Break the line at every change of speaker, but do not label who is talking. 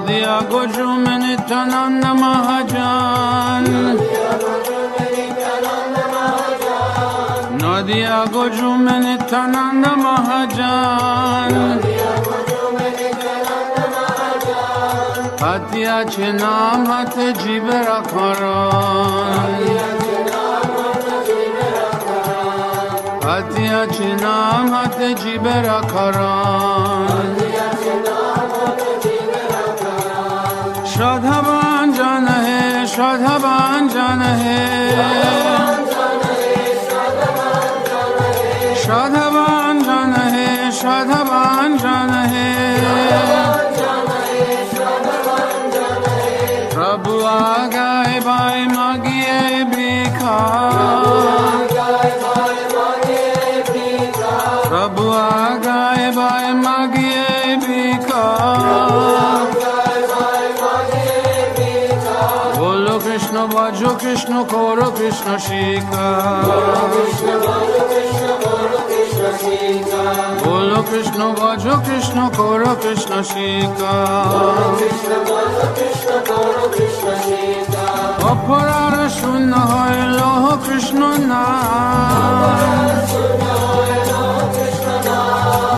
Nadia Gojume Nityananda Mahajan Nadia Gojume Nityananda Mahajan Hatya Chinam Hate Jibera Karan Hatya Chinam Hate Jibera Karan Shradhavan Jan hai Shradhavan Jan hai Shradhavan Jan hai Shradhavan Jan hai Prabhu Aagai Bhai Magiye Bhikha Prabhu Aagai Bhai Magiye Bhikha Bolo Krishna Bhajo Krishna Koro Krishna Shika Bolo Krishna Bhajo Krishna Koro Krishna Shika Aparara Shunna Hai Loho Krishna Naam